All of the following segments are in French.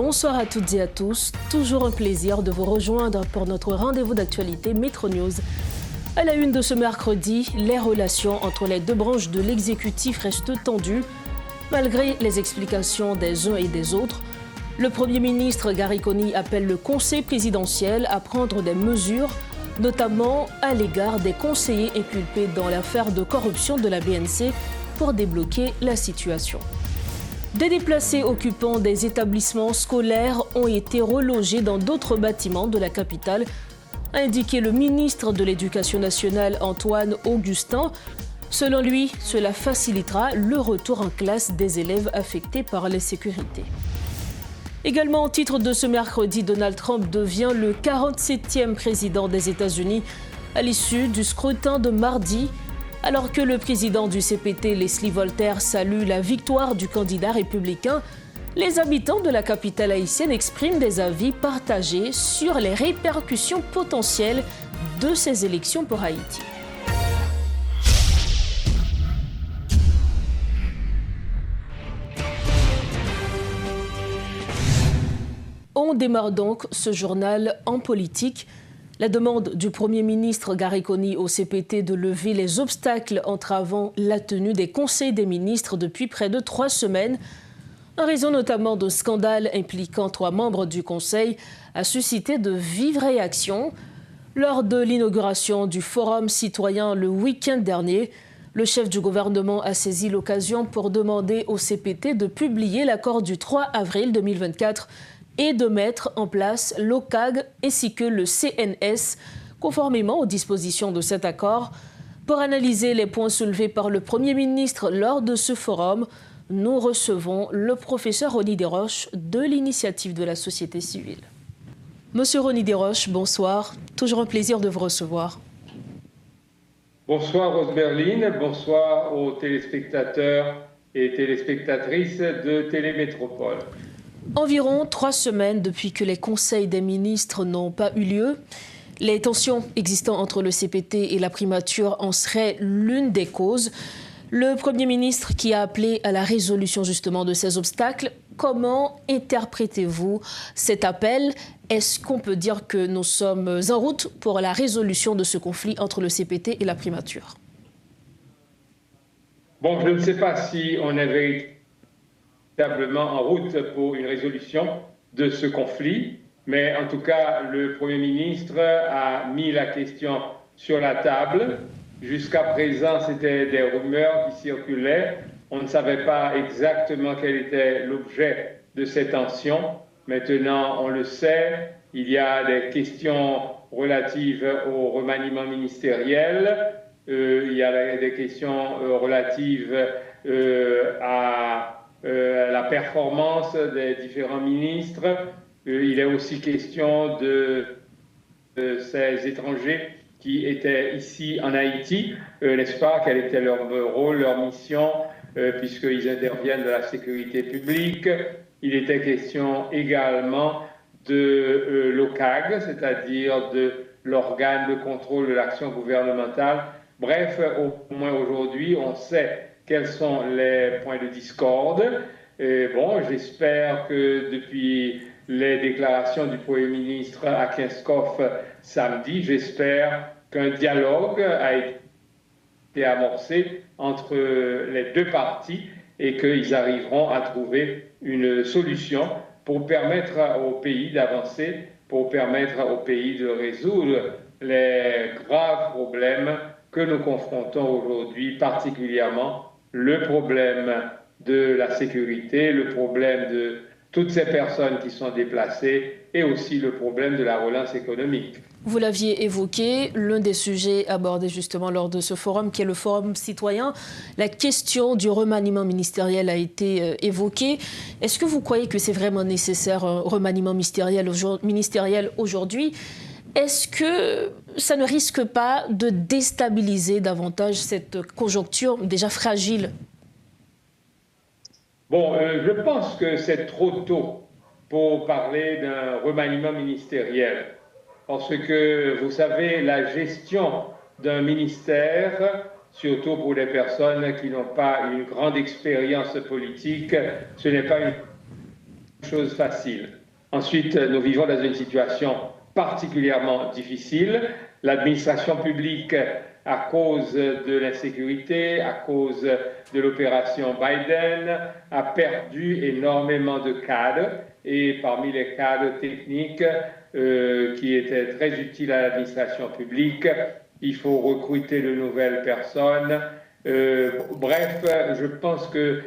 Bonsoir à toutes et à tous. Toujours un plaisir de vous rejoindre pour notre rendez-vous d'actualité Métro News. À la une de ce mercredi, les relations entre les deux branches de l'exécutif restent tendues. Malgré les explications des uns et des autres, le Premier ministre Gary Coney appelle le Conseil présidentiel à prendre des mesures, notamment à l'égard des conseillers inculpés dans l'affaire de corruption de la BNC pour débloquer la situation. Des déplacés occupant des établissements scolaires ont été relogés dans d'autres bâtiments de la capitale, a indiqué le ministre de l'Éducation nationale Antoine Augustin. Selon lui, cela facilitera le retour en classe des élèves affectés par l'insécurité. Également, au titre de ce mercredi, Donald Trump devient le 47e président des États-Unis à l'issue du scrutin de mardi. Alors que le président du CPT, Leslie Voltaire, salue la victoire du candidat républicain, les habitants de la capitale haïtienne expriment des avis partagés sur les répercussions potentielles de ces élections pour Haïti. On démarre donc ce journal en politique. La demande du Premier ministre Gary Coney au CPT de lever les obstacles entravant la tenue des conseils des ministres depuis près de 3 semaines, en raison notamment de scandales impliquant 3 membres du Conseil, a suscité de vives réactions. Lors de l'inauguration du Forum citoyen le week-end dernier, le chef du gouvernement a saisi l'occasion pour demander au CPT de publier l'accord du 3 avril 2024 et de mettre en place l'OCAG ainsi que le CNS, conformément aux dispositions de cet accord. Pour analyser les points soulevés par le Premier ministre lors de ce forum, nous recevons le professeur Rony Desroches de l'Initiative de la société civile. Monsieur Rony Desroches, bonsoir. Toujours un plaisir de vous recevoir. Bonsoir Rose Berline, bonsoir aux téléspectateurs et téléspectatrices de Télémétropole. Environ 3 semaines depuis que les conseils des ministres n'ont pas eu lieu. Les tensions existant entre le CPT et la primature en seraient l'une des causes. Le Premier ministre qui a appelé à la résolution justement de ces obstacles, comment interprétez-vous cet appel? Est-ce qu'on peut dire que nous sommes en route pour la résolution de ce conflit entre le CPT et la primature? Bon, je ne sais pas si on est véritablement en route pour une résolution de ce conflit, mais en tout cas, le Premier ministre a mis la question sur la table. Jusqu'à présent, c'était des rumeurs qui circulaient. On ne savait pas exactement quel était l'objet de ces tensions. Maintenant, on le sait, il y a des questions relatives au remaniement ministériel, il y a des questions relatives à la performance des différents ministres. Il est aussi question de ces étrangers qui étaient ici en Haïti, n'est-ce pas, quel était leur rôle, leur mission, puisqu'ils interviennent de la sécurité publique. Il était question également de l'OCAG, c'est-à-dire de l'organe de contrôle de l'action gouvernementale. Bref, au moins aujourd'hui, on sait quels sont les points de discorde. Et bon, j'espère que depuis les déclarations du Premier ministre à Kinskov samedi, j'espère qu'un dialogue a été amorcé entre les deux parties et qu'ils arriveront à trouver une solution pour permettre au pays d'avancer, pour permettre au pays de résoudre les graves problèmes que nous confrontons aujourd'hui, particulièrement le problème de la sécurité, le problème de toutes ces personnes qui sont déplacées et aussi le problème de la relance économique. Vous l'aviez évoqué, l'un des sujets abordés justement lors de ce forum, qui est le forum citoyen, la question du remaniement ministériel a été évoquée. Est-ce que vous croyez que c'est vraiment nécessaire un remaniement ministériel aujourd'hui? Est-ce que ça ne risque pas de déstabiliser davantage cette conjoncture déjà fragile? Bon, je pense que c'est trop tôt pour parler d'un remaniement ministériel. Parce que, vous savez, la gestion d'un ministère, surtout pour les personnes qui n'ont pas une grande expérience politique, ce n'est pas une chose facile. Ensuite, nous vivons dans une situation particulièrement difficile. L'administration publique, à cause de l'insécurité, à cause de l'opération Biden, a perdu énormément de cadres. Et parmi les cadres techniques qui étaient très utiles à l'administration publique, il faut recruter de nouvelles personnes. Bref, je pense que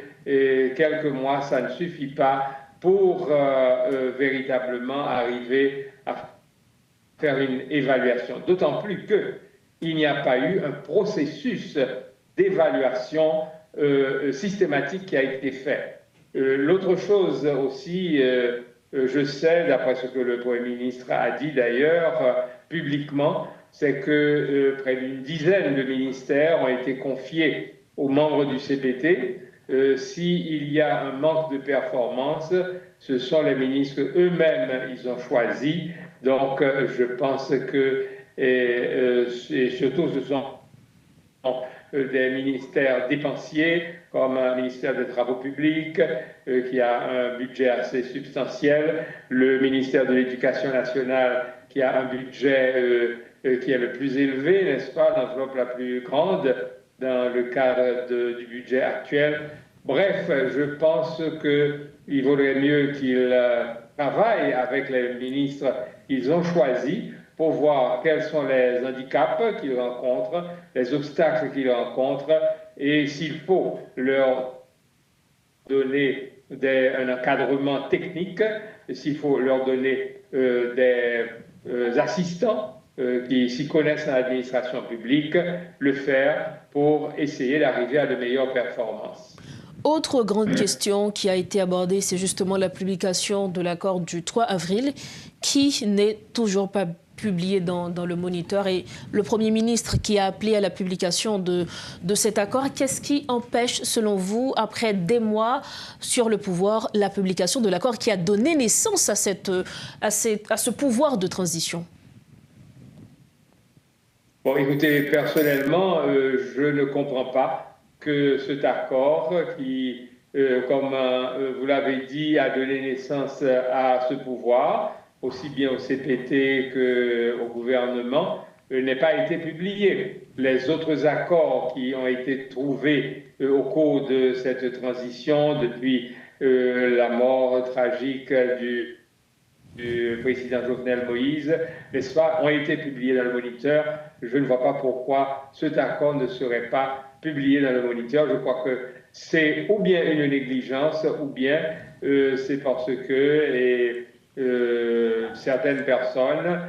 quelques mois, ça ne suffit pas pour véritablement arriver à faire une évaluation. D'autant plus qu'il n'y a pas eu un processus d'évaluation systématique qui a été fait. L'autre chose aussi, je sais, d'après ce que le Premier ministre a dit d'ailleurs publiquement, c'est que près d'une dizaine de ministères ont été confiés aux membres du CPT. S'il y a un manque de performance, ce sont les ministres eux-mêmes, ils ont choisi. Donc, je pense que, et surtout, ce sont des ministères dépensiers, comme un ministère des Travaux publics, qui a un budget assez substantiel, le ministère de l'Éducation nationale, qui a un budget qui est le plus élevé, n'est-ce pas, l'enveloppe la plus grande dans le cadre du budget actuel. Bref, je pense qu'il vaudrait mieux qu'ils travaillent avec les ministres qu'ils ont choisis pour voir quels sont les handicaps qu'ils rencontrent, les obstacles qu'ils rencontrent, et s'il faut leur donner un encadrement technique, s'il faut leur donner des assistants qui s'y connaissent en administration publique, le faire pour essayer d'arriver à de meilleures performances. Autre grande question qui a été abordée, c'est justement la publication de l'accord du 3 avril qui n'est toujours pas publié dans le Moniteur, et le Premier ministre qui a appelé à la publication de cet accord. Qu'est-ce qui empêche, selon vous, après des mois sur le pouvoir, la publication de l'accord qui a donné naissance à ce pouvoir de transition? Bon, écoutez, personnellement, je ne comprends pas que cet accord qui, comme vous l'avez dit, a donné naissance à ce pouvoir, aussi bien au CPT qu'au gouvernement, n'ait pas été publié. Les autres accords qui ont été trouvés au cours de cette transition, depuis la mort tragique du président Jovenel Moïse, n'est-ce pas, ont été publiés dans le Moniteur. Je ne vois pas pourquoi cet accord ne serait pas publié dans le Moniteur. Je crois que c'est ou bien une négligence, ou bien c'est parce que certaines personnes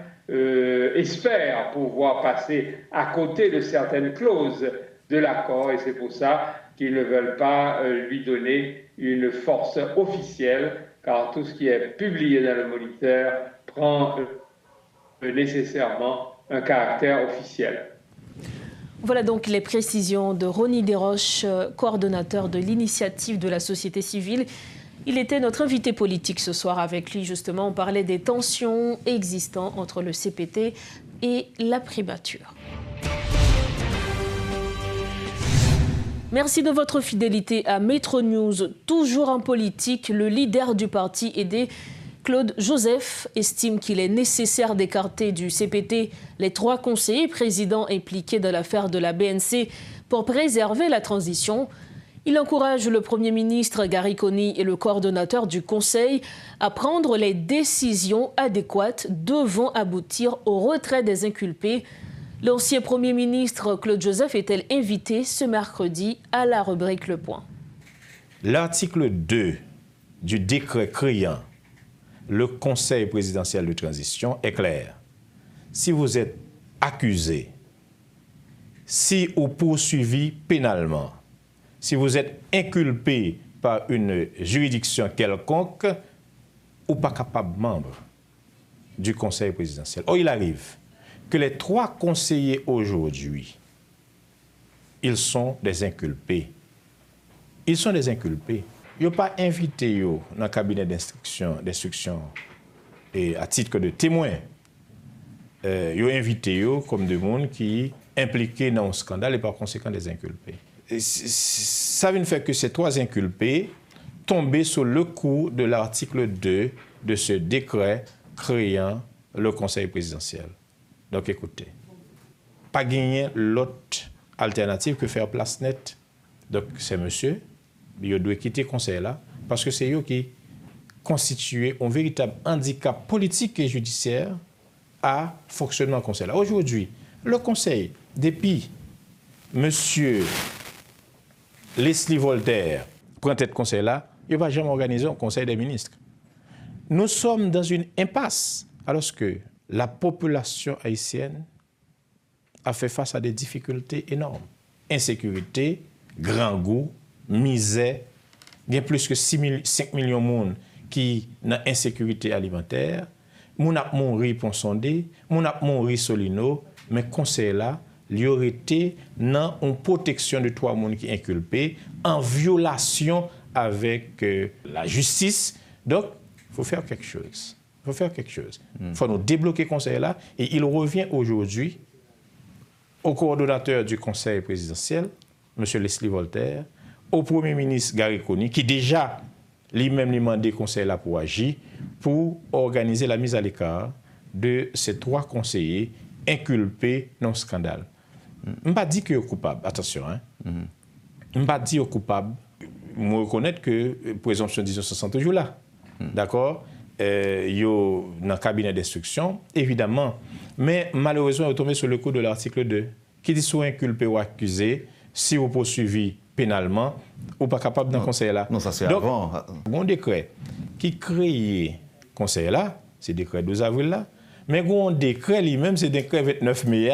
espèrent pouvoir passer à côté de certaines clauses de l'accord, et c'est pour ça qu'ils ne veulent pas lui donner une force officielle, car tout ce qui est publié dans le Moniteur prend nécessairement un caractère officiel. Voilà donc les précisions de Ronnie Desroches, coordonnateur de l'initiative de la société civile. Il était notre invité politique ce soir. Avec lui, justement, on parlait des tensions existantes entre le CPT et la primature. Merci de votre fidélité à Metro News. Toujours en politique, le leader du parti aidé, Claude Joseph, estime qu'il est nécessaire d'écarter du CPT les 3 conseillers présidents impliqués dans l'affaire de la BNC pour préserver la transition. Il encourage le Premier ministre Gary Coney et le coordonnateur du Conseil à prendre les décisions adéquates devant aboutir au retrait des inculpés. L'ancien Premier ministre Claude Joseph est-elle invité ce mercredi à la rubrique Le Point. L'article 2 du décret créant le Conseil présidentiel de transition est clair. Si vous êtes accusé, si ou poursuivi pénalement, si vous êtes inculpé par une juridiction quelconque, ou pas capable membre du Conseil présidentiel. Or, il arrive que les 3 conseillers aujourd'hui, ils sont des inculpés. Ils sont des inculpés. Ils n'ont pas invité dans le cabinet d'instruction et à titre de témoin. Ils ont invité comme des gens qui sont impliqués dans un scandale et par conséquent des inculpés. Ça veut dire que ces 3 inculpés tomber sur le coup de l'article 2 de ce décret créant le Conseil présidentiel. Donc écoutez, pas gagner l'autre alternative que faire place nette. Donc c'est monsieur, il doit quitter le Conseil là, parce que c'est eux qui constituent un véritable handicap politique et judiciaire à fonctionnement du Conseil là. Aujourd'hui, le Conseil, depuis monsieur Leslie Voltaire prend tête Conseil là, il ne va jamais organiser un Conseil des ministres. Nous sommes dans une impasse, alors que la population haïtienne a fait face à des difficultés énormes. Insécurité, grand goût, misère. Il y a plus que 5 millions de monde qui ont une insécurité alimentaire. Moun ap mouri pour sonder, moun ap mouri solino, mais conseil là, il aurait été dans une protection de trois monde qui inculpés, en violation avec la justice. Donc, il faut faire quelque chose. Il faut faire quelque chose. Il faut nous débloquer le conseil là. Et il revient aujourd'hui au coordonnateur du conseil présidentiel, M. Leslie Voltaire, au Premier ministre Gary Coney, qui déjà lui-même lui demandé conseil là pour agir, pour organiser la mise à l'écart de ces trois conseillers inculpés dans le scandale. Je ne pas dire qu'ils sont coupables, attention. Je ne pas dire qu'ils sont coupables. Je reconnais que la présomption d'innocence sont toujours là. D'accord? Ils sont dans le cabinet d'instruction, évidemment. Mais malheureusement, ils sont tombés sur le coup de l'article 2, qui dit soit inculpé ou accusé, si vous poursuivez pénalement, ou pas capable d'un conseil là. Non, ça c'est donc, avant. Bon décret qui crée conseil là, c'est le décret 12 avril là, mais bon décret lui-même, c'est le décret 29 mai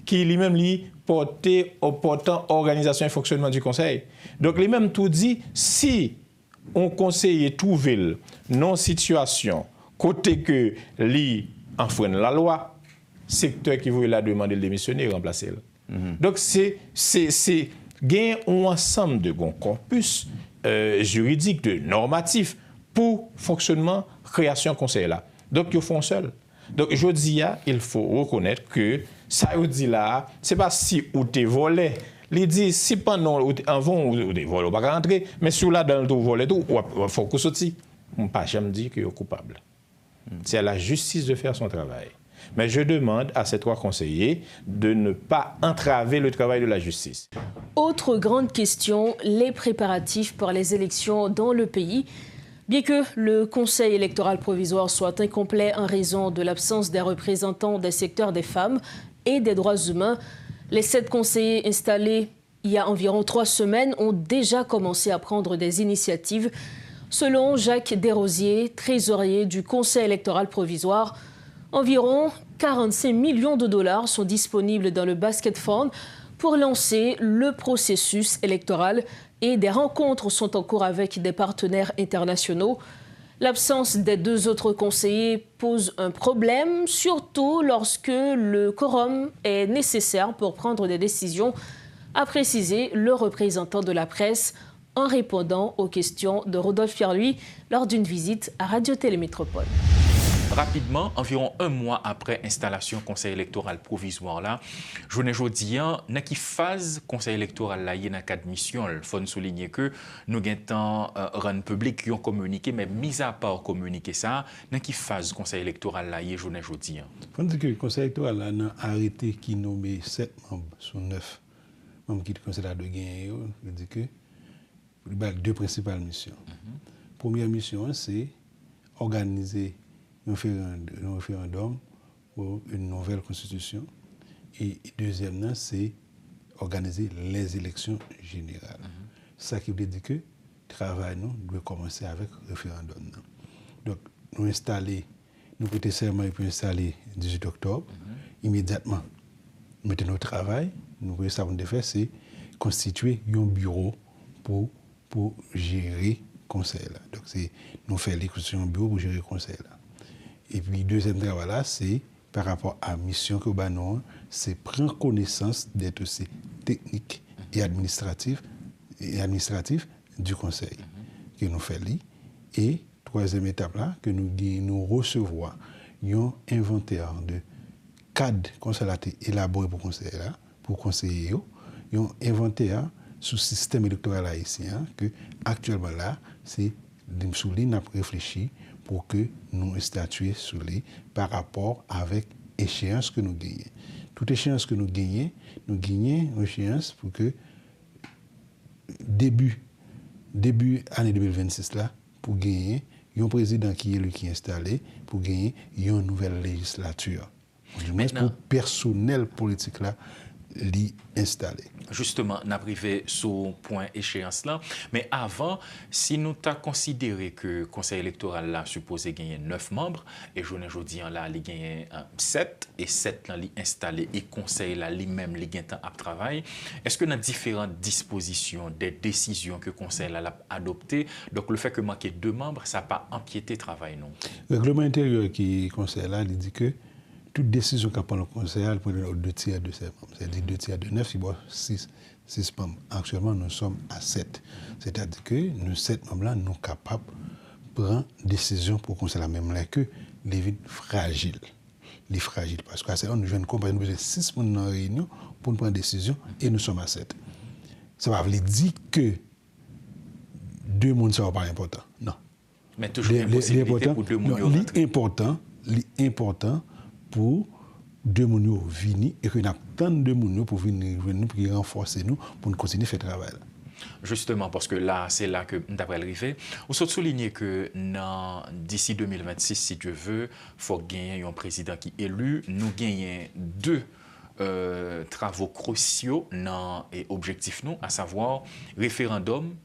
qui lui-même porté au portant organisation et fonctionnement du conseil. Donc lui-même tout dit, si on conseiller trouve non situation côté que lui enfreint la loi, secteur qui veut la demander de démissionner remplacer. Donc c'est gain un ensemble de corpus juridique, de normatif pour fonctionnement, création conseil là. Donc ils font seul. Donc je dis il faut reconnaître que ça vous dit là, c'est pas si ou t'es volé. Il dit si pendant avant ou des vols pas rentrer, mais sur là dans le volet tout, il faut qu'on sorti. On pas jamais dit qu'il est coupable. C'est à la justice de faire son travail. Mais je demande à ces trois conseillers de ne pas entraver le travail de la justice. Autre grande question, les préparatifs pour les élections dans le pays. Bien que le Conseil électoral provisoire soit incomplet en raison de l'absence des représentants des secteurs des femmes et des droits humains, les 7 conseillers installés il y a environ 3 semaines ont déjà commencé à prendre des initiatives. Selon Jacques Desrosiers, trésorier du Conseil électoral provisoire, environ 45 millions de dollars sont disponibles dans le Basket Fund pour lancer le processus électoral et des rencontres sont en cours avec des partenaires internationaux. L'absence des 2 autres conseillers pose un problème, surtout lorsque le quorum est nécessaire pour prendre des décisions, a précisé le représentant de la presse en répondant aux questions de Rodolphe Pierre-Louis lors d'une visite à Radio-Télé-Métropole. Rapidement, environ 1 mois après installation conseil électoral provisoire là, journée jodian, dans qui phase conseil électoral là, il y a quatre missions, il faut souligner que nous avons rendre public qui ont communiqué, mais mis à part communiquer ça, dans qui phase conseil électoral là, il y a journée jodian. On dit que le conseil électoral là, a arrêté qui nommé 7 membres sur 9 membres qui conseil de gagner, il dit que il y a 2 principales missions. Première mission, c'est organiser un référendum pour une nouvelle constitution. Et deuxièmement, c'est organiser les élections générales. Ça qui veut dire que le travail doit commencer avec le référendum. Donc, nous prêtons serment et puis installer le 18 octobre. Immédiatement, nous mettons notre travail. Nous voyons ça qu'on faire, c'est constituer un bureau pour gérer le conseil. Donc, nous faisons les constitutions du bureau pour gérer le conseil. Et puis, deuxième travail là, c'est par rapport à la mission que nous avons, c'est prendre connaissance des dossiers techniques et administratifs du conseil que nous faisons. Et troisième étape là, que nous recevons un inventaire de cadres consulatés élaborés pour conseiller là, pour conseiller un inventaire sous système électoral haïtien que actuellement là, c'est sous lui n'a réfléchi pour que nous statuions sur lui par rapport avec échéance que nous gagnons. Toute échéance que nous gagnons une échéance pour que début année 2026 là, pour gagner un président qui est lui qui est installé, pour gagner une nouvelle législature. Pour personnel politique là, l'y installé. Justement, nous arrivé sur point échéance là, mais avant, si nous avons considéré que le conseil électoral là supposé gagner 9 membres, et je ne dis là, il gagne 7, et 7 là, il installé, et conseil là, lui-même, il gagne temps à travail, est-ce que dans différentes dispositions, des décisions que le conseil là, a adoptées, donc le fait que manquer 2 membres, ça n'a pas empiété le travail, non? Le règlement intérieur qui est conseil là, il dit que toute décision qu'a pris le conseil, elle prend 2 tiers de ses membres. C'est-à-dire 2 tiers de 9, c'est 6 membres. Actuellement, nous sommes à 7. C'est-à-dire que nous, 7 membres-là, nous sommes capables de prendre décision pour le conseil, même là que les vides fragiles. Les fragiles. Parce que nous venons de comprendre, nous avons 6 membres dans la réunion pour prendre décision et nous sommes à 7. Ça va veut dire que 2 membres ne sont pas importants. Non. Mais toujours une possibilité pour 2 membres. L'important pour 2 mounios venir et que nous attendons 2 mounios pour venir pour renforcer nous pour nous continuer à faire travail. Justement, parce que là, c'est là que d'après l'arrivée, on souhaite souligner que d'ici 2026, si Dieu veut, il faut gagner un président qui est élu. Nous gagnons 2 travaux cruciaux et objectifs, à savoir référendum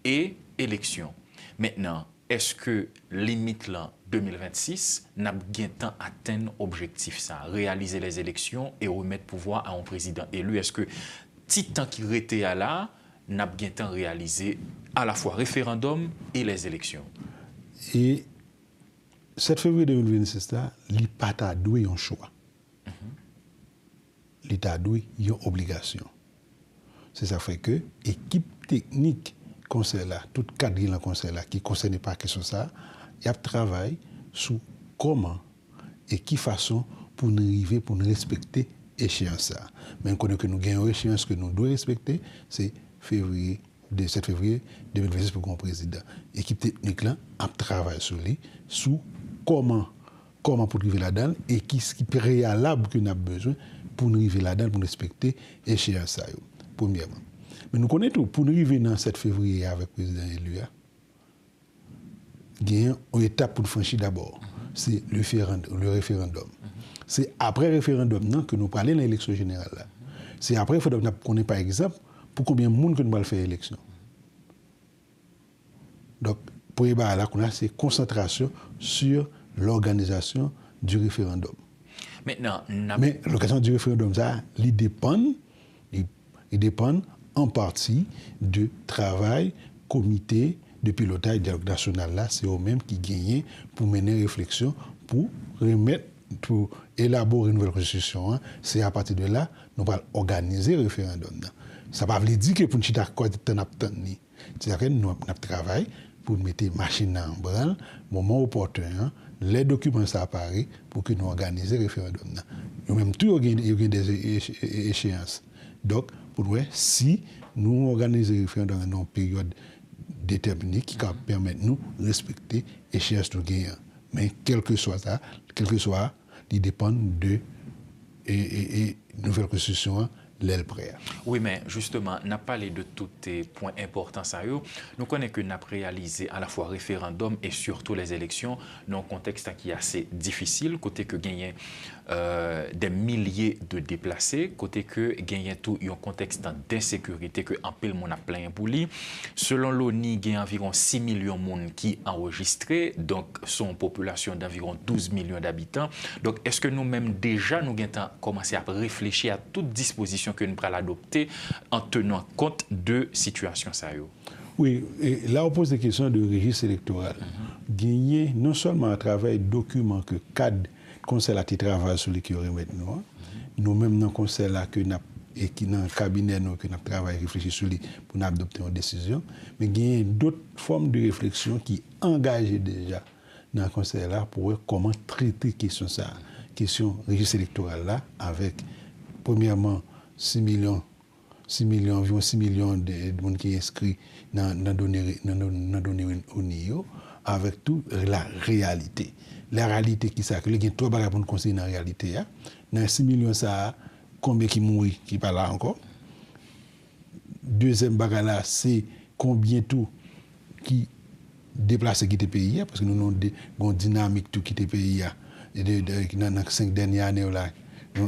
et élection. Maintenant, est-ce que limite là 2026 n'a bien temps atteindre objectif ça, réaliser les élections et remettre pouvoir à un président élu? Est-ce que petit temps qui était à là n'a bien temps réaliser à la fois référendum et les élections? Et 7 février 2026 là, l'État a doué un choix. L'État a doué une obligation. C'est ça fait que équipe technique conseil là, tout cadre dans le conseil là qui ne concerne pas question ça, il y a travail sur comment et qui façon pour nous arriver pour nous respecter échéance ça. Mais on connaît que nous gagnons échéance que nous devons respecter, c'est 7 février 2026 pour un président. L'équipe technique là a travaillé sur lui, sur comment pour arriver là-dedans et qui préalable que nous avons besoin pour nous arriver là-dedans pour respecter échéance ça. Premièrement. Mais nous connaissons tout. Pour nous arriver dans 7 février avec le président élu, il y a une étape pour nous franchir d'abord. C'est le référendum. C'est après le référendum que nous parlons de l'élection générale. C'est après qu'il faut qu'on ait par exemple pour combien de monde que nous allons faire l'élection. Donc, pour y aller là, c'est concentration sur l'organisation du référendum. Maintenant, mais l'organisation du référendum, ça, il dépend en partie du travail, comité de pilotage dialogue national là, c'est eux-mêmes qui gagnent pour mener une réflexion, pour élaborer une nouvelle constitution. C'est à partir de là, nous allons organiser le référendum. Ça ne veut pas dire que pour nous d'accord, c'est-à-dire que nous travaillons pour mettre machine en branle, moment opportun, les documents s'apparaissent pour que nous organisions le référendum. Nous-mêmes, tout il y a des échéances. Donc, pour nous, si nous organisons le référendum dans une période déterminée qui permet de nous respecter l'échéance de gagnant. Mais quel que soit ça, il dépend de nouvelle constitution. Oui, mais justement, on a parlé de tous les points importants. Nous connaissons que nous avons réalisé à la fois référendum et surtout les élections dans un contexte qui est assez difficile, côté que gagner des milliers de déplacés, côté que gagner tout un contexte d'insécurité que en pile mon a plein bouli. Selon l'ONU, il y a environ 6 millions de monde qui enregistrés, donc son population d'environ 12 millions d'habitants. Donc, est-ce que nous-mêmes déjà nous avons commencé à réfléchir à toute disposition que nous allons adopter en tenant compte de situations sérieuses? Oui, et là on pose des questions de registre électoral. Gagner non seulement à travers les documents que cadre conseil qui travaille sur les qui remettent nous-mêmes dans le conseil là que et qui dans le cabinet nous que nous travaillons réfléchir sur les pour adopter une décision, mais gagner d'autres formes de réflexion qui engagent déjà dans le conseil là pour voir comment traiter question registre électoral là avec premièrement 6 millions environ 6 millions de monde qui est inscrit dans données au NIO, avec toute la réalité. La réalité qui ça, que il y a 3 bagages pour nous conseiller dans la réalité. Dans 6 millions, ça, combien qui mourent, qui pas là encore. Deuxième bagage là, c'est combien tout qui déplacé qui était pays, parce que nous avons une dynamique tout qui était pays. Dans les 5 dernières années, là,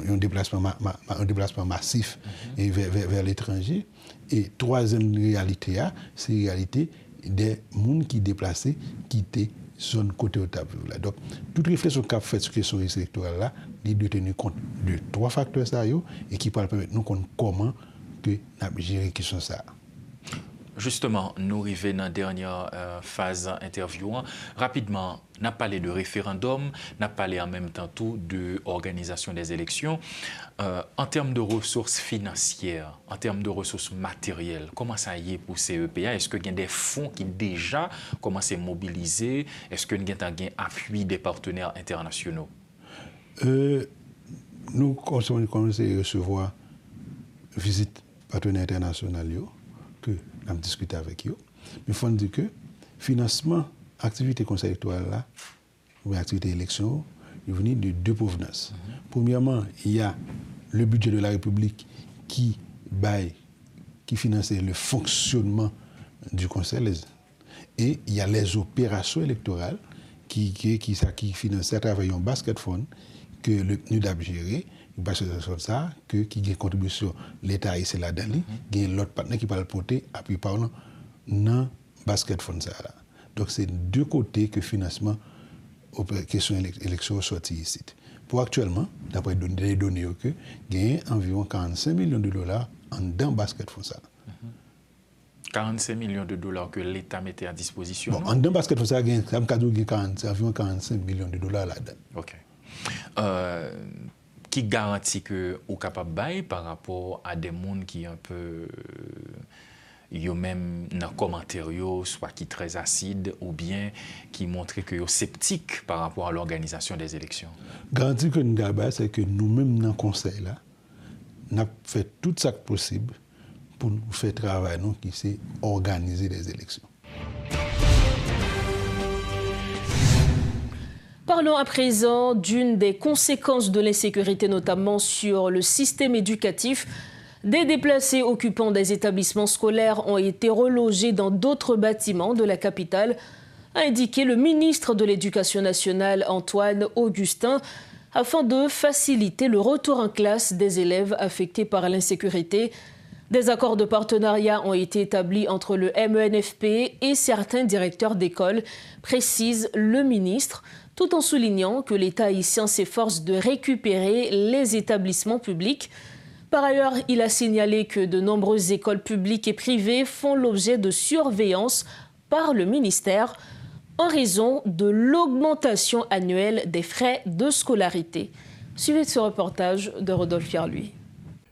un déplacement massif et vers l'étranger. Et troisième réalité, c'est la réalité des gens qui déplacent, qui étaient zone côté au tableau. Donc, toute réflexion qu'a faite sur la question électorale là, il doit tenir compte de 3 facteurs et qui peuvent permettre nous comprendre comment que nous gérer la question ça. Justement, nous arrivons dans la dernière phase interview. Rapidement, on a parlé de référendum, on a parlé en même temps tout de organisation des élections. En termes de ressources financières, en termes de ressources matérielles, comment ça y est pour CEPA? Est-ce qu'il y a des fonds qui déjà commencent à mobiliser? Est-ce qu'il y a un appui des partenaires internationaux? Nous commençons à recevoir visite partenaires internationaux que nous avons discuté avec eux. Mais il faut dire que le financement, activité conseil électoral là, ou activité élection, il vient de 2 provenances. Premièrement, il y a le budget de la République qui finançait le fonctionnement du conseil. Et il y a les opérations électorales qui financent à travers un basket fund que le NUDAP gère. Ça, qui a une contribution l'État ici là-dedans, il y a l'autre partenaire qui va le porter appui parlant dans le basket fund. Donc c'est 2 côtés que le financement aux questions élections sorti ici. Pour actuellement, d'après les données, il y a environ 45 millions de dollars dans le basket fund. 45 millions de dollars que l'État mettait à disposition. Bon, dans le basket fund, il y a environ 45 millions de dollars là-dedans. OK. Qui garantit que vous êtes capable de par rapport à des gens qui un peu même dans les commentaires soit qui très acide ou bien qui montrent que sont sceptiques par rapport à l'organisation des élections. Garantie que nous avons, c'est que nous-mêmes dans le conseil là, nous avons fait tout ce possible pour nous faire travailler nous qui c'est organiser des élections. Parlons à présent d'une des conséquences de l'insécurité, notamment sur le système éducatif. Des déplacés occupant des établissements scolaires ont été relogés dans d'autres bâtiments de la capitale, a indiqué le ministre de l'Éducation nationale, Antoine Augustin, afin de faciliter le retour en classe des élèves affectés par l'insécurité. Des accords de partenariat ont été établis entre le MENFP et certains directeurs d'école, précise le ministre, tout en soulignant que l'État haïtien s'efforce de récupérer les établissements publics. Par ailleurs, il a signalé que de nombreuses écoles publiques et privées font l'objet de surveillance par le ministère en raison de l'augmentation annuelle des frais de scolarité. Suivez ce reportage de Rodolphe Pierre-Louis.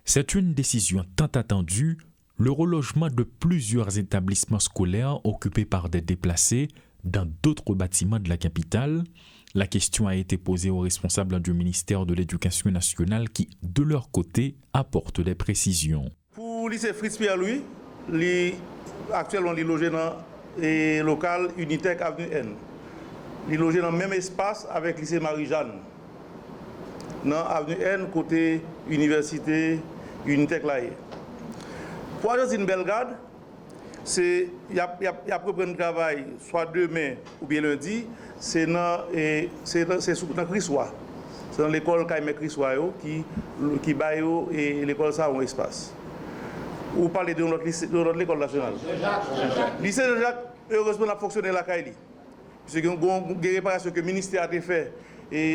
C'est une décision tant attendue, le relogement de plusieurs établissements scolaires occupés par des déplacés dans d'autres bâtiments de la capitale. La question a été posée aux responsables du ministère de l'Éducation nationale qui, de leur côté, apportent des précisions. Pour le lycée Fritz Pierre-Louis, actuellement, il est logé dans le local Unitec Avenue N. Il est logé dans le même espace avec le lycée Marie-Jeanne. Dans Avenue N, côté Université Unitec Laye. Pour Argentine Belgrade, il y a un travail soit demain ou bien lundi, c'est dans Crissois. C'est dans l'école Caïmé Crissois qui baille et l'école ça a un espace. Vous parlez de notre école nationale. Le lycée de Jacques, heureusement, a fonctionné la Caïli. Parce qu'il y a une réparation que le ministère a fait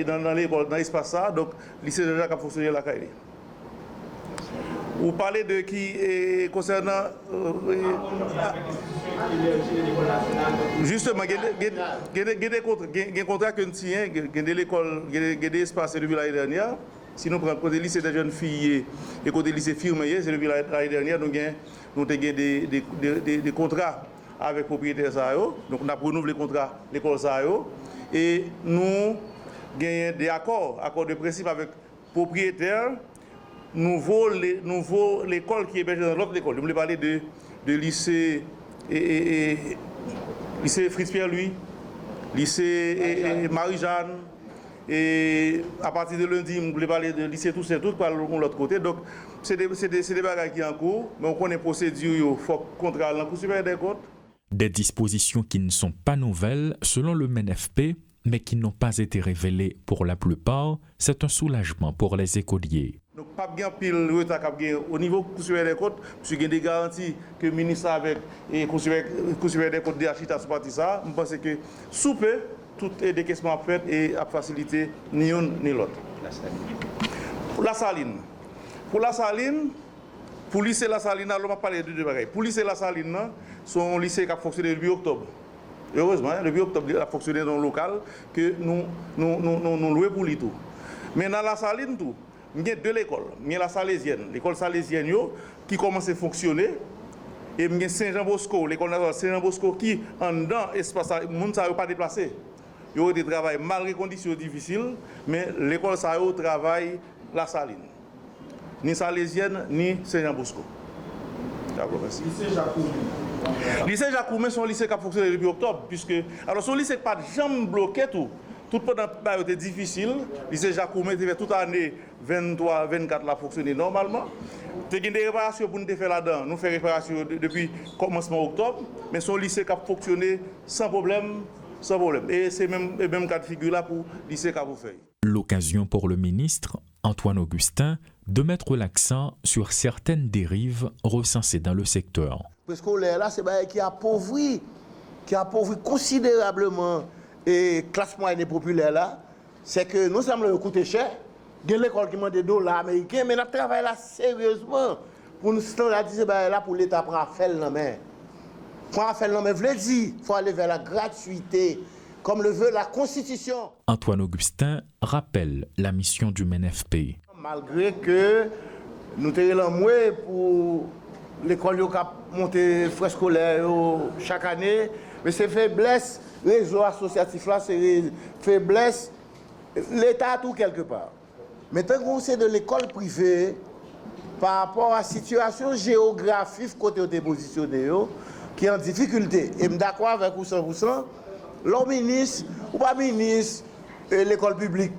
dans l'école, dans l'espace ça, donc le lycée de Jacques a fonctionné la Caïli. Vous parlez de qui concernant justement il y a des contrats que nous tiens, il y a des espaces depuis l'année dernière. Si nous prenons côté lycée des jeunes filles et côté lycée firmé, c'est depuis l'année dernière nous avons des contrats avec propriétaires SAO. Donc on a renouvelé les contrats l'école SAO et nous avons des accords de principe avec propriétaires l'école qui est hébergée dans l'autre école. Je voulais parler de lycée lycée Fritz Pierre-Louis, lycée Marie-Jeanne. Et à partir de lundi, je voulais parler de lycée tout par l'autre côté. Donc, c'est des bagages qui sont en cours, mais on connaît la procédure, il faut contrôler l'encours supérieur des comptes. Des dispositions qui ne sont pas nouvelles selon le MNFP, mais qui n'ont pas été révélées pour la plupart, c'est un soulagement pour les écoliers. Donc, pas bien pile retard au niveau du supérieur des comptes, parce qu'il y a des garanties que le ministre avec et le supérieur des comptes de Achita sur parti ça, je pense que sous peu, tout est décaissement fait et à faciliter ni l'un ni l'autre. Pour la saline, pour lycée La Saline, on va parler de deux bagages. Pour lycée La Saline, son lycée qui a fonctionné depuis octobre. Heureusement, depuis octobre, il a fonctionné dans le local que nous louons pour lui tout. Mais dans La Saline, il y a deux écoles. Il y a la Salésienne, l'école salésienne qui commence à fonctionner. Et il y a Saint-Jean-Bosco, l'école nationale Saint-Jean-Bosco qui, en dedans, espace, les gens ne sont pas déplacés. Ils ont des travail malgré conditions difficiles, mais l'école travaille La Saline. Ni Salésienne, ni Saint-Jean-Bosco. Lycée Jacoumet, son lycée qui a fonctionné depuis octobre, puisque. Alors, son lycée n'a pas jamais bloqué tout. Tout pendant la période était difficile. Lycée Jacoumet, toute l'année 23-24 a fonctionné normalement. Il y a des réparations pour nous faire là-dedans. Nous faisons réparation depuis le commencement octobre, mais son lycée qui a fonctionné sans problème. Et c'est même cas de figure là pour le lycée qui a fait. L'occasion pour le ministre, Antoine Augustin, de mettre l'accent sur certaines dérives recensées dans le secteur. Le scolaire là, c'est qui appauvrit considérablement et classe moyenne et populaire là, c'est que nous sommes le coûter cher. Il y a l'école qui demande des dollars américains, mais nous travaillons là sérieusement pour nous standardiser là pour l'État pour faire la main. Pour faire la main, je l'ai dit, il faut aller vers la gratuité, comme le veut la Constitution. Antoine Augustin rappelle la mission du MNFP. Malgré que nous avons pour l'école qui a monté les frais scolaires chaque année, mais c'est faiblesse, le réseau associatif là, c'est faiblesse, l'État a tout quelque part. Maintenant, c'est de l'école privée, par rapport à la situation géographique côté où positionné, qui est en difficulté. Et je suis d'accord avec vous 100%, le ministre, ou pas ministre, l'école publique,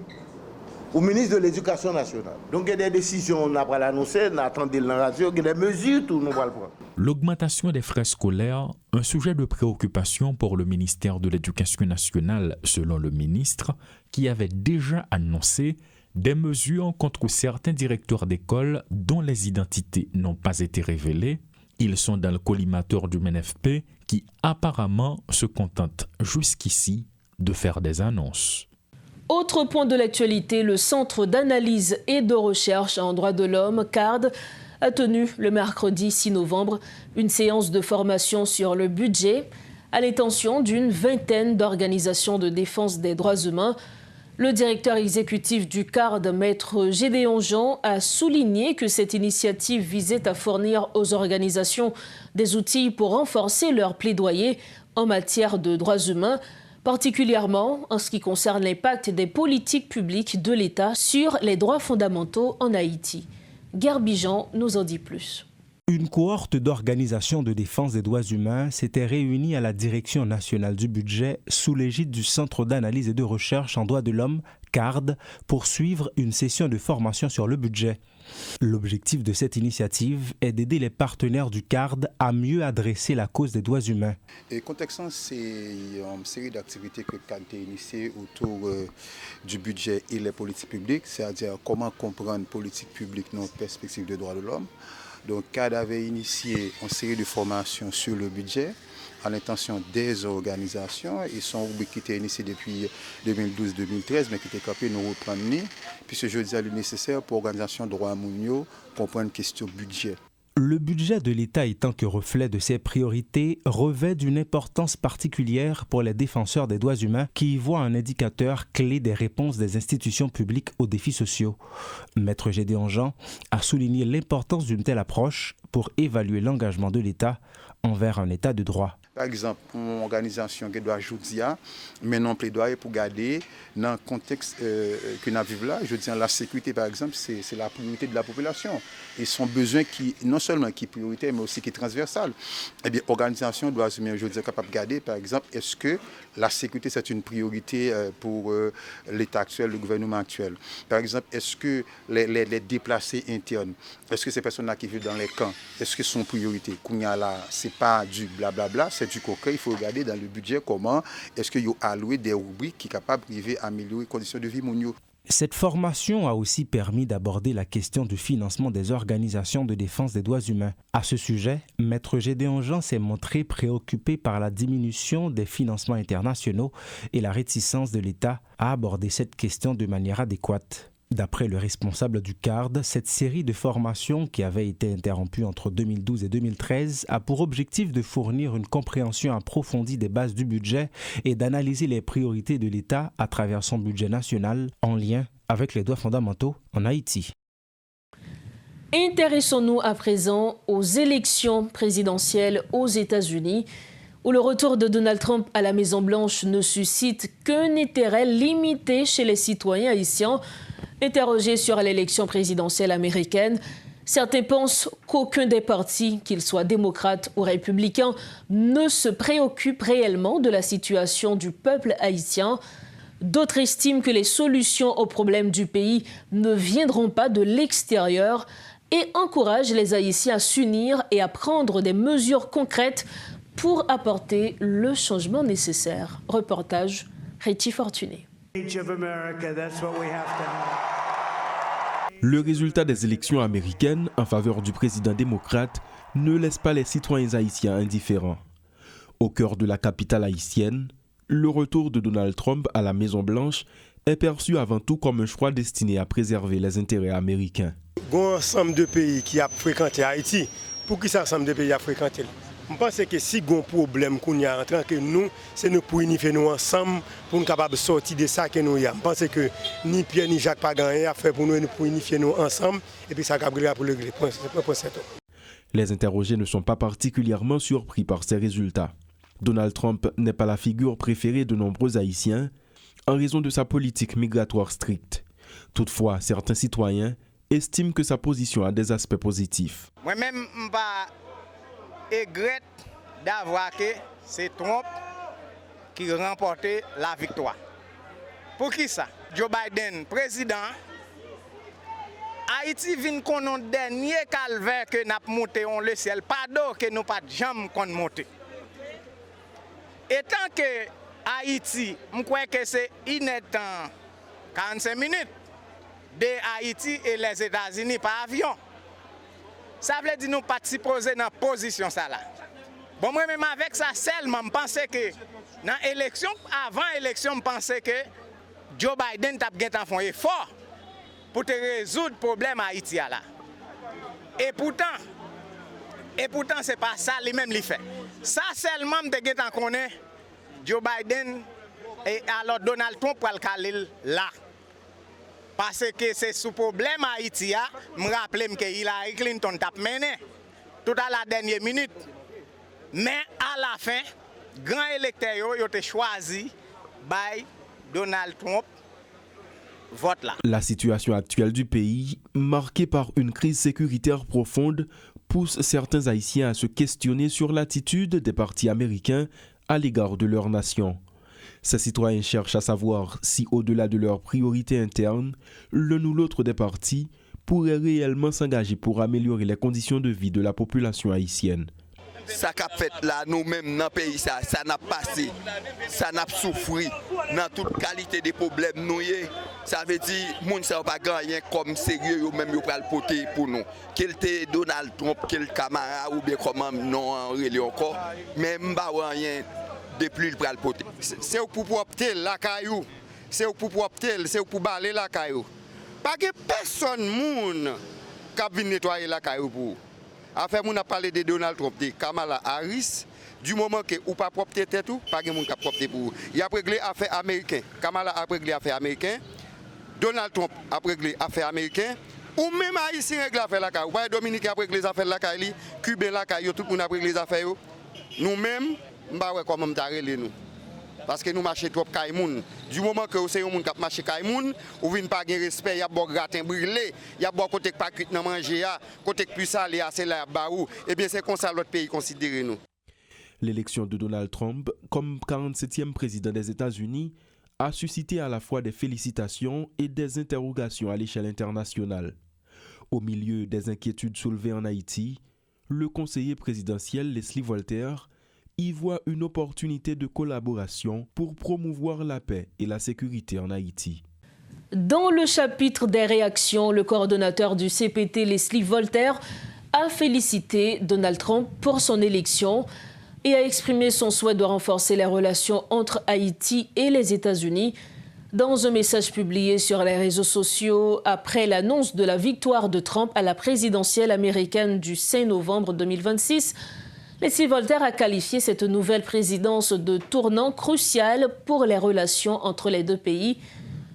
ou ministre de l'Éducation nationale. Donc il y a des décisions, on a pas l'annoncer, on attend dans la radio, il y a des mesures, tout nous va le prendre. L'augmentation des frais scolaires, un sujet de préoccupation pour le ministère de l'Éducation nationale, selon le ministre, qui avait déjà annoncé des mesures contre certains directeurs d'école dont les identités n'ont pas été révélées. Ils sont dans le collimateur du MNFP qui apparemment se contente jusqu'ici de faire des annonces. Autre point de l'actualité, le Centre d'analyse et de recherche en droits de l'homme, CARD, a tenu le mercredi 6 novembre une séance de formation sur le budget à l'intention d'une vingtaine d'organisations de défense des droits humains. Le directeur exécutif du CARD, Maître Gédéon Jean, a souligné que cette initiative visait à fournir aux organisations des outils pour renforcer leur plaidoyer en matière de droits humains, particulièrement en ce qui concerne l'impact des politiques publiques de l'État sur les droits fondamentaux en Haïti. Gerbijan nous en dit plus. Une cohorte d'organisations de défense des droits humains s'était réunie à la Direction nationale du budget sous l'égide du Centre d'analyse et de recherche en droits de l'homme, CARD, pour suivre une session de formation sur le budget. L'objectif de cette initiative est d'aider les partenaires du CARD à mieux adresser la cause des droits humains. Et contextant, c'est une série d'activités que CARD a initiées autour du budget et les politiques publiques, c'est-à-dire comment comprendre une politique publique dans la perspective des droits de l'homme. Donc, CARD avait initié une série de formations sur le budget à l'intention des organisations. Ils sont rubriques qui étaient initiées depuis 2012-2013, mais qui étaient capables de nous reprendre, puisque je disais le nécessaire pour l'organisation de droits humains comprendre une question budget. Le budget de l'État étant que reflet de ses priorités revêt d'une importance particulière pour les défenseurs des droits humains qui y voient un indicateur clé des réponses des institutions publiques aux défis sociaux. Maître Gédéon Jean a souligné l'importance d'une telle approche pour évaluer l'engagement de l'État envers un état de droit. Par exemple, une organisation qui doit ajouter, mais non plaidoyer pour garder dans le contexte que nous vivons là. Je dis la sécurité, par exemple, c'est la priorité de la population. Et son besoin qui, non seulement qui est prioritaire, mais aussi qui est transversal. Eh bien, l'organisation doit, je dis, capable de garder, par exemple, est-ce que la sécurité, c'est une priorité pour l'État actuel, le gouvernement actuel. Par exemple, est-ce que les déplacés internes, est-ce que ces personnes-là qui vivent dans les camps, est-ce que sont priorité? Kounya là, c'est pas du blablabla, c'est du concret. Il faut regarder dans le budget comment est-ce qu'il y a alloué des rubriques qui sont capables d'améliorer les conditions de vie mondiaux. Cette formation a aussi permis d'aborder la question du financement des organisations de défense des droits humains. À ce sujet, Maître Gédéon Jean s'est montré préoccupé par la diminution des financements internationaux et la réticence de l'État à aborder cette question de manière adéquate. D'après le responsable du CARD, cette série de formations qui avait été interrompue entre 2012 et 2013 a pour objectif de fournir une compréhension approfondie des bases du budget et d'analyser les priorités de l'État à travers son budget national en lien avec les droits fondamentaux en Haïti. Intéressons-nous à présent aux élections présidentielles aux États-Unis, où le retour de Donald Trump à la Maison-Blanche ne suscite qu'un intérêt limité chez les citoyens haïtiens. Interrogés sur l'élection présidentielle américaine, certains pensent qu'aucun des partis, qu'ils soient démocrates ou républicains, ne se préoccupe réellement de la situation du peuple haïtien. D'autres estiment que les solutions aux problèmes du pays ne viendront pas de l'extérieur et encouragent les Haïtiens à s'unir et à prendre des mesures concrètes pour apporter le changement nécessaire. Reportage Réti Fortuné. Le résultat des élections américaines en faveur du président démocrate ne laisse pas les citoyens haïtiens indifférents. Au cœur de la capitale haïtienne, le retour de Donald Trump à la Maison-Blanche est perçu avant tout comme un choix destiné à préserver les intérêts américains. Il y a un ensemble de pays qui a fréquenté Haïti. Pour qui ça ensemble de pays a fréquenté? Je pense que si il y a un problème qu'on a en tant que nous, c'est nous pour unifier nous ensemble pour nous capables de sortir de ça que nous y a. Je pense que ni Pierre ni Jacques pas gagné à faire pour nous pour unifier nous ensemble et puis ça va pour le gré. Les interrogés ne sont pas particulièrement surpris par ces résultats. Donald Trump n'est pas la figure préférée de nombreux Haïtiens en raison de sa politique migratoire stricte. Toutefois, certains citoyens estiment que sa position a des aspects positifs. Moi-même, je regrette d'avoir que c'est Trump qui remporte la victoire. Pour qui ça? Joe Biden, président, Haïti vient qu'on a dernier calvaire que nous avons monté on le ciel, pas d'eau que nous pas jamais qu'on monté. Et tant que Haïti, je crois que c'est inédit 45 minutes de Haïti et les États-Unis par avion. Ça veut dire que nous participer dans la position ça là. Bon, moi même avec ça seulement, je pensais que dans l'élection, avant l'élection, je pensais que Joe Biden a fait un effort pour te résoudre le problème Haïti là. Et pourtant, ce n'est pas ça lui-même qui fait. Ça seulement, je connais Joe Biden et alors Donald Trump pour le caler là. Parce que c'est sous problème Haïti, je me rappelle que Hillary Clinton t'a mené tout à la dernière minute. Mais à la fin, grand électeur yo te choisi by Donald Trump. Vote là. La situation actuelle du pays, marquée par une crise sécuritaire profonde, pousse certains Haïtiens à se questionner sur l'attitude des partis américains à l'égard de leur nation. Ces citoyens cherchent à savoir si, au-delà de leurs priorités internes, l'un ou l'autre des partis pourrait réellement s'engager pour améliorer les conditions de vie de la population haïtienne. Ça qu'a fait là, nous-mêmes dans le pays, ça n'a passé, ça n'a souffert dans toute qualité des problèmes. Nous, ça veut dire que les gens ne pas gagné comme sérieux, même pour le porter pour nous. Qu'il était Donald Trump, qu'il Camara ou bien comment non encore, mais je ne sais rien. Depuis le pral poté. C'est pour opter la caillou. C'est pour opter, c'est pour balayer la caillou. Pas que personne moun qui vient nettoyer la caillou pour. Affaire moun a parlé de Donald Trump, de Kamala Harris, du moment que ou pas propter tête tout, pas que moun qui propter pour. Il a réglé affaire américain. Kamala a réglé affaire américain. Donald Trump a réglé affaire américain. Ou même Haïtien règle affaire la caillou. Pas Dominique a réglé les affaires la caillou, Cubain la caillou, tout le monde a réglé les affaires. Nous-mêmes, nous ne savons pas comment nous. Parce que nous marchons trop Kaimoun. Du moment que vous avez un monde qui marche Kaimoun, vous ne pas de respect, il y a des gratin brûlé, il y a des côté pas cuit dans manger, côté plus salé, c'est là baou. Et bien c'est comme ça l'autre pays considère nous. L'élection de Donald Trump comme 47e président des États-Unis a suscité à la fois des félicitations et des interrogations à l'échelle internationale. Au milieu des inquiétudes soulevées en Haïti, le conseiller présidentiel Leslie Voltaire y voit une opportunité de collaboration pour promouvoir la paix et la sécurité en Haïti. Dans le chapitre des réactions, le coordonnateur du CPT, Leslie Voltaire, a félicité Donald Trump pour son élection et a exprimé son souhait de renforcer les relations entre Haïti et les États-Unis. Dans un message publié sur les réseaux sociaux après l'annonce de la victoire de Trump à la présidentielle américaine du 5 novembre 2026, Leslie Voltaire a qualifié cette nouvelle présidence de tournant crucial pour les relations entre les deux pays.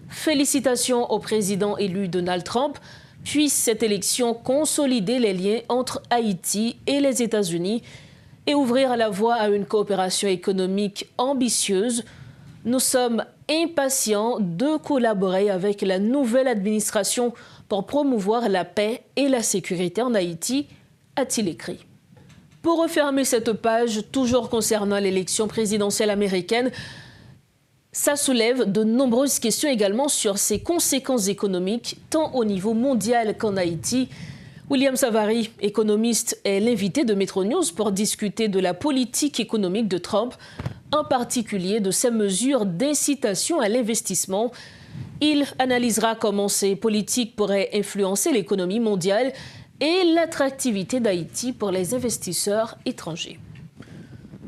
Félicitations au président élu Donald Trump. Puisse cette élection consolider les liens entre Haïti et les États-Unis et ouvrir la voie à une coopération économique ambitieuse. Nous sommes impatients de collaborer avec la nouvelle administration pour promouvoir la paix et la sécurité en Haïti, a-t-il écrit. Pour refermer cette page, toujours concernant l'élection présidentielle américaine, ça soulève de nombreuses questions également sur ses conséquences économiques, tant au niveau mondial qu'en Haïti. William Savary, économiste, est l'invité de Metro News pour discuter de la politique économique de Trump, en particulier de ses mesures d'incitation à l'investissement. Il analysera comment ces politiques pourraient influencer l'économie mondiale et l'attractivité d'Haïti pour les investisseurs étrangers.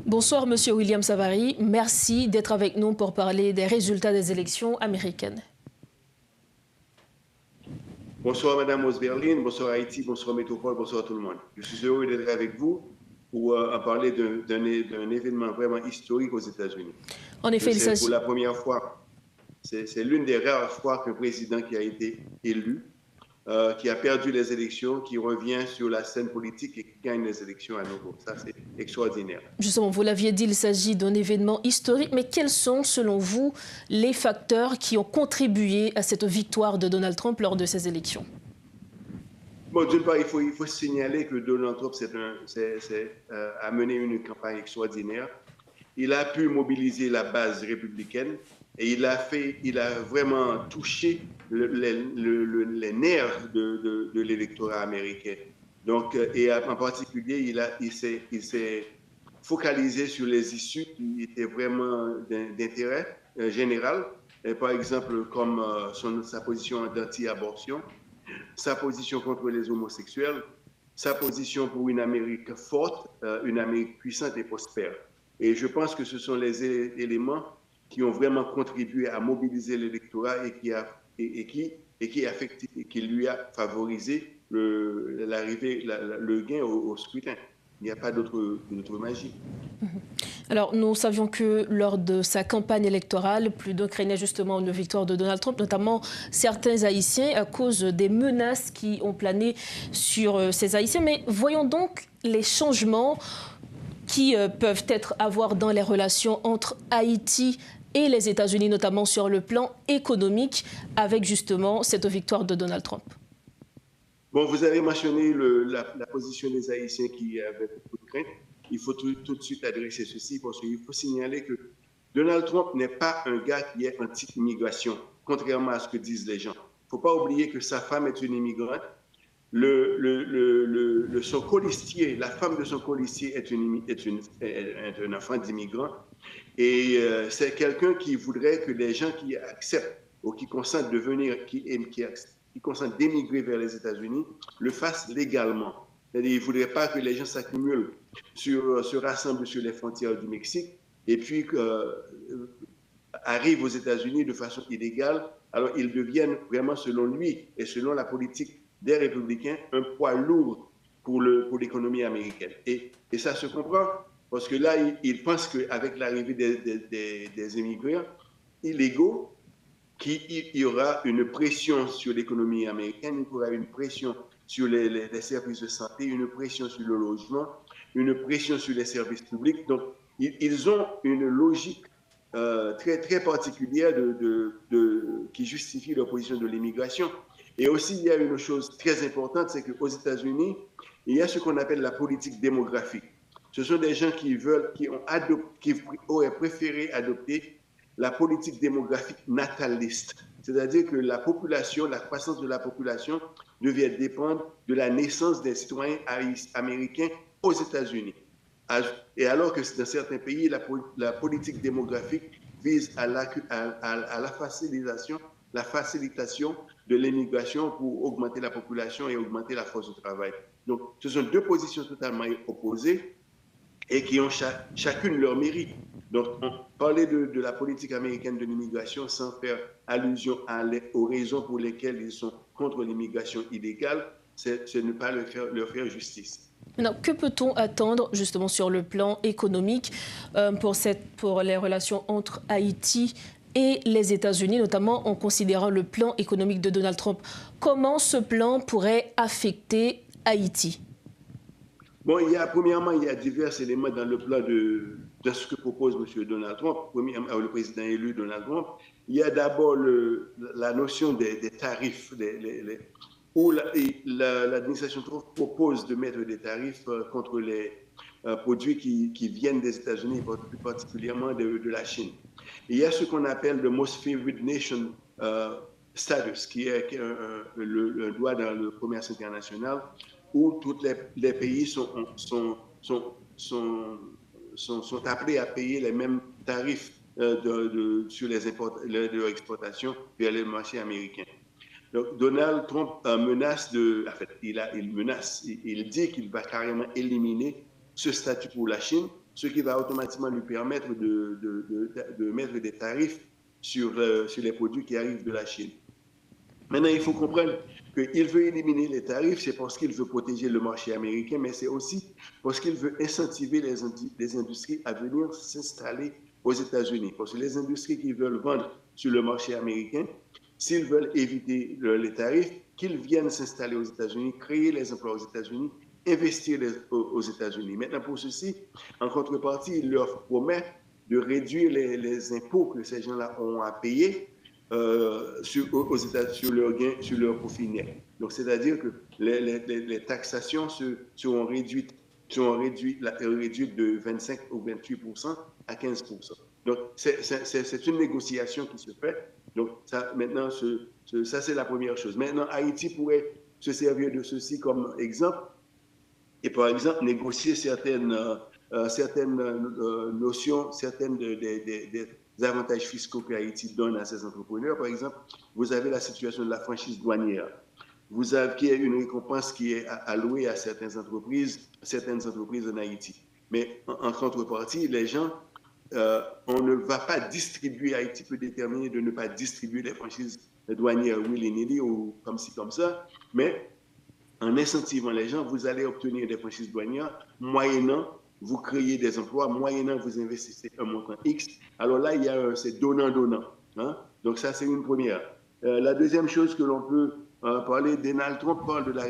Bonsoir, Monsieur William Savary. Merci d'être avec nous pour parler des résultats des élections américaines. Bonsoir, Madame Osberlin. Bonsoir, Haïti. Bonsoir, Métropole. Bonsoir, tout le monde. Je suis heureux d'être avec vous pour en parler d'un événement vraiment historique aux États-Unis. En effet, il s'agit... Pour la première fois, c'est l'une des rares fois qu'un président qui a été élu, qui a perdu les élections, qui revient sur la scène politique et qui gagne les élections à nouveau. Ça, c'est extraordinaire. Justement, vous l'aviez dit, il s'agit d'un événement historique, mais quels sont, selon vous, les facteurs qui ont contribué à cette victoire de Donald Trump lors de ces élections? Bon, d'une part, il faut signaler que Donald Trump a mené une campagne extraordinaire. Il a pu mobiliser la base républicaine et il a vraiment touché les nerfs de l'électorat américain. Donc, et en particulier, il s'est focalisé sur les issues qui étaient vraiment d'intérêt général. Et par exemple, comme sa position d'anti-abortion, sa position contre les homosexuels, sa position pour une Amérique forte, une Amérique puissante et prospère. Et je pense que ce sont les éléments qui ont vraiment contribué à mobiliser l'électorat et qui lui a favorisé le gain au scrutin. Il n'y a pas d'autre magie. Alors, nous savions que lors de sa campagne électorale, plus d'un craignait justement une victoire de Donald Trump, notamment certains Haïtiens, à cause des menaces qui ont plané sur ces Haïtiens. Mais voyons donc les changements qui peuvent avoir dans les relations entre Haïti et les États-Unis, notamment sur le plan économique, avec justement cette victoire de Donald Trump. Bon, vous avez mentionné la position des Haïtiens qui avaient beaucoup de crainte. Il faut tout de suite adresser ceci parce qu'il faut signaler que Donald Trump n'est pas un gars qui est anti-immigration, contrairement à ce que disent les gens. Il ne faut pas oublier que sa femme est une immigrante. Son colistier, la femme de son colistier est un enfant d'immigrant. Et c'est quelqu'un qui voudrait que les gens qui acceptent ou qui consentent de venir, qui consentent d'émigrer vers les États-Unis, le fassent légalement. C'est-à-dire, il ne voudrait pas que les gens s'accumulent, se rassemblent sur les frontières du Mexique et puis arrivent aux États-Unis de façon illégale. Alors, ils deviennent vraiment, selon lui et selon la politique des républicains, un poids lourd pour l'économie américaine. Et ça se comprend parce que là, ils pensent qu'avec l'arrivée des immigrants illégaux, qu'il y aura une pression sur l'économie américaine, il y aura une pression sur les services de santé, une pression sur le logement, une pression sur les services publics. Donc, ils ont une logique très, très particulière qui justifie l'opposition de l'immigration. Et aussi, il y a une chose très importante, c'est qu'aux États-Unis, il y a ce qu'on appelle la politique démographique. Ce sont des gens qui auraient préféré adopter la politique démographique nataliste. C'est-à-dire que la croissance de la population devait dépendre de la naissance des citoyens américains aux États-Unis. Et alors que dans certains pays, la politique démographique vise à la facilitation de l'immigration pour augmenter la population et augmenter la force de travail. Donc, ce sont deux positions totalement opposées et qui ont chacune leur mérite. Donc, parler de la politique américaine de l'immigration sans faire allusion aux raisons pour lesquelles ils sont contre l'immigration illégale, c'est ne pas leur faire justice. Maintenant, que peut-on attendre justement sur le plan économique pour les relations entre Haïti et les États-Unis, notamment en considérant le plan économique de Donald Trump? Comment ce plan pourrait affecter Haïti? Bon, premièrement, il y a divers éléments dans le plan de ce que propose M. Donald Trump, le président élu Donald Trump. Il y a d'abord la notion des tarifs, où l'administration Trump propose de mettre des tarifs contre les produits qui viennent des États-Unis, plus particulièrement de la Chine. Il y a ce qu'on appelle le Most Favored Nation status, qui est le droit dans le commerce international, où tous les pays sont appelés à payer les mêmes tarifs sur leur exportation vers les marchés américains. Donc, Donald Trump menace il dit qu'il va carrément éliminer ce statut pour la Chine, ce qui va automatiquement lui permettre de mettre des tarifs sur les produits qui arrivent de la Chine. Maintenant, il faut comprendre qu'il veut éliminer les tarifs, c'est parce qu'il veut protéger le marché américain, mais c'est aussi parce qu'il veut incentiver les industries à venir s'installer aux États-Unis. Parce que les industries qui veulent vendre sur le marché américain, s'ils veulent éviter les tarifs, qu'ils viennent s'installer aux États-Unis, créer les emplois aux États-Unis, investir aux États-Unis. Maintenant, pour ceci, en contrepartie, il leur promet de réduire les impôts que ces gens-là ont à payer sur leurs gains, sur leurs profits nets. Donc, c'est-à-dire que les taxations seront réduites de 25 ou 28% à 15%. Donc, c'est une négociation qui se fait. Donc, ça, maintenant, ça, c'est la première chose. Maintenant, Haïti pourrait se servir de ceci comme exemple et, par exemple, négocier certaines notions, certaines des avantages fiscaux que Haïti donne à ses entrepreneurs. Par exemple, vous avez la situation de la franchise douanière. Qui est une récompense qui est allouée à certaines entreprises en Haïti. Mais en contrepartie, les gens, on ne va pas distribuer, Haïti peut déterminer de ne pas distribuer les franchises douanières willy-nilly ou comme ci, comme ça, mais en incentivant les gens, vous allez obtenir des franchises douanières, moyennant vous créez des emplois, moyennant vous investissez un montant X. Alors là, c'est donnant-donnant. Hein? Donc ça, c'est une première. La deuxième chose que l'on peut parler, Donald Trump parle de la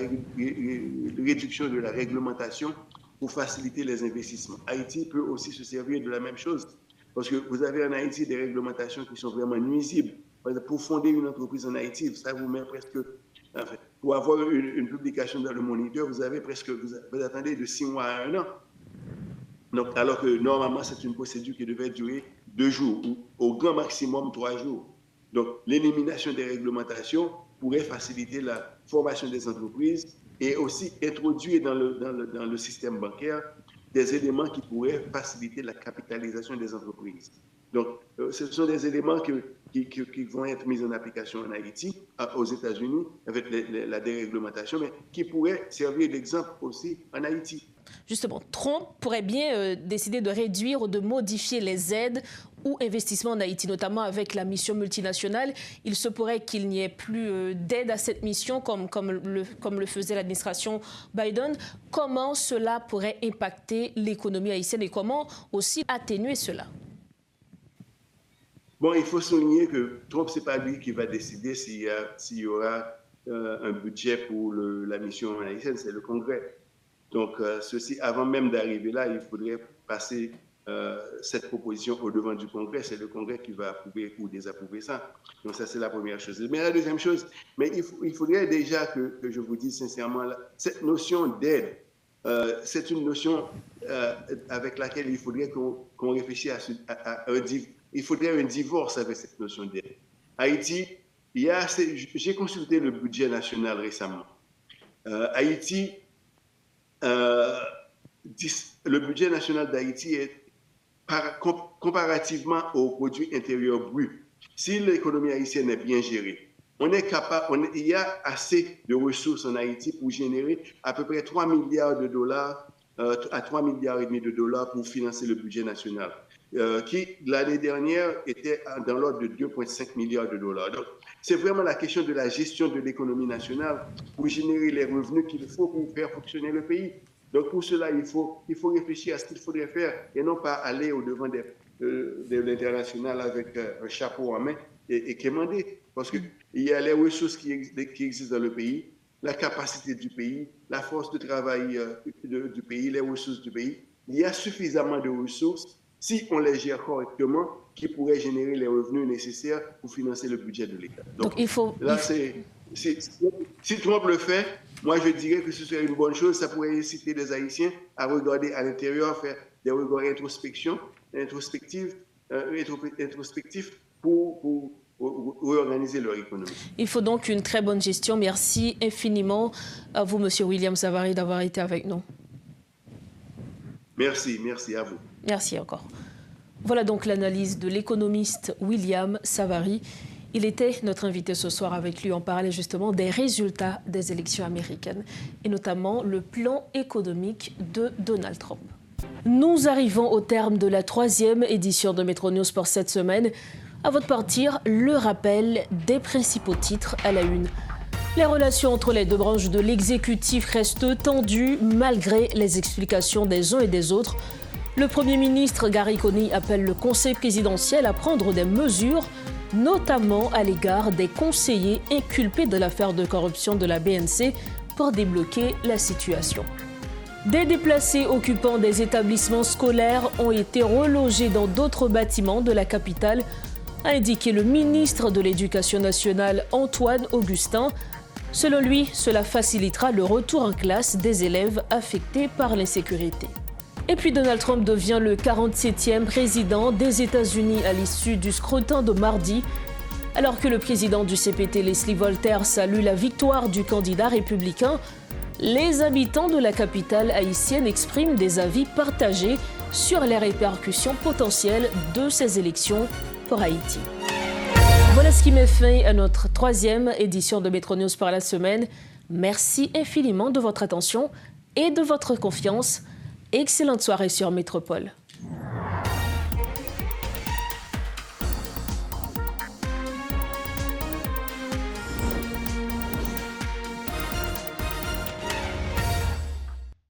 réduction de la réglementation pour faciliter les investissements. Haïti peut aussi se servir de la même chose, parce que vous avez en Haïti des réglementations qui sont vraiment nuisibles. Par exemple, pour fonder une entreprise en Haïti, ça vous met presque... Enfin, pour avoir une publication dans le Moniteur, vous attendez de 6 mois à 1 an. Donc, alors que normalement, c'est une procédure qui devait durer 2 jours, ou au grand maximum 3 jours. Donc, l'élimination des réglementations pourrait faciliter la formation des entreprises et aussi introduire dans le système bancaire des éléments qui pourraient faciliter la capitalisation des entreprises. Donc, ce sont des éléments qui vont être mis en application en Haïti, aux États-Unis, avec la déréglementation, mais qui pourraient servir d'exemple aussi en Haïti. Justement, Trump pourrait bien décider de réduire ou de modifier les aides ou investissements en Haïti, notamment avec la mission multinationale. Il se pourrait qu'il n'y ait plus d'aide à cette mission comme le faisait l'administration Biden. Comment cela pourrait impacter l'économie haïtienne et comment aussi atténuer cela? Bon, il faut souligner que Trump, ce n'est pas lui qui va décider s'il y aura un budget pour la mission haïtienne, c'est le Congrès. Donc, ceci, avant même d'arriver là, il faudrait passer cette proposition au devant du Congrès. C'est le Congrès qui va approuver ou désapprouver ça. Donc, ça, c'est la première chose. Mais la deuxième chose, mais il faudrait déjà que je vous dise sincèrement, cette notion d'aide, c'est une notion avec laquelle il faudrait qu'on réfléchisse il faudrait un divorce avec cette notion d'aide. Haïti, j'ai consulté le budget national récemment. Haïti, le budget national d'Haïti est comparativement au produit intérieur brut. Si l'économie haïtienne est bien gérée, il y a assez de ressources en Haïti pour générer à peu près 3 milliards de dollars à 3 milliards et demi de dollars pour financer le budget national, qui l'année dernière était dans l'ordre de 2,5 milliards de dollars. Donc, c'est vraiment la question de la gestion de l'économie nationale pour générer les revenus qu'il faut pour faire fonctionner le pays. Donc, pour cela, il faut réfléchir à ce qu'il faudrait faire et non pas aller au-devant de l'international avec un chapeau en main et quémander. Parce qu'il y a les ressources qui existent dans le pays, la capacité du pays, la force de travail du pays, les ressources du pays. Il y a suffisamment de ressources, si on les gère correctement, qui pourraient générer les revenus nécessaires pour financer le budget de l'État. Donc il faut... Là, si Trump le fait, moi je dirais que ce serait une bonne chose. Ça pourrait inciter les Haïtiens à regarder à l'intérieur, faire des regards introspectifs pour réorganiser leur économie. Il faut donc une très bonne gestion. Merci infiniment à vous, M. William Savary, d'avoir été avec nous. Merci à vous. Merci encore. Voilà donc l'analyse de l'économiste William Savary. Il était notre invité ce soir. Avec lui, on parlait justement des résultats des élections américaines et notamment le plan économique de Donald Trump. Nous arrivons au terme de la 3e édition de Métro News pour cette semaine. Avant de partir, le rappel des principaux titres à la une. Les relations entre les deux branches de l'exécutif restent tendues malgré les explications des uns et des autres. Le Premier ministre Gary Coney appelle le Conseil présidentiel à prendre des mesures, notamment à l'égard des conseillers inculpés de l'affaire de corruption de la BNC pour débloquer la situation. Des déplacés occupant des établissements scolaires ont été relogés dans d'autres bâtiments de la capitale, a indiqué le ministre de l'Éducation nationale Antoine Augustin. Selon lui, cela facilitera le retour en classe des élèves affectés par l'insécurité. Et puis Donald Trump devient le 47e président des États-Unis à l'issue du scrutin de mardi. Alors que le président du CPT, Leslie Voltaire, salue la victoire du candidat républicain, les habitants de la capitale haïtienne expriment des avis partagés sur les répercussions potentielles de ces élections pour Haïti. Voilà ce qui met fin à notre 3e édition de Métro News par la semaine. Merci infiniment de votre attention et de votre confiance. Excellente soirée sur Métropole.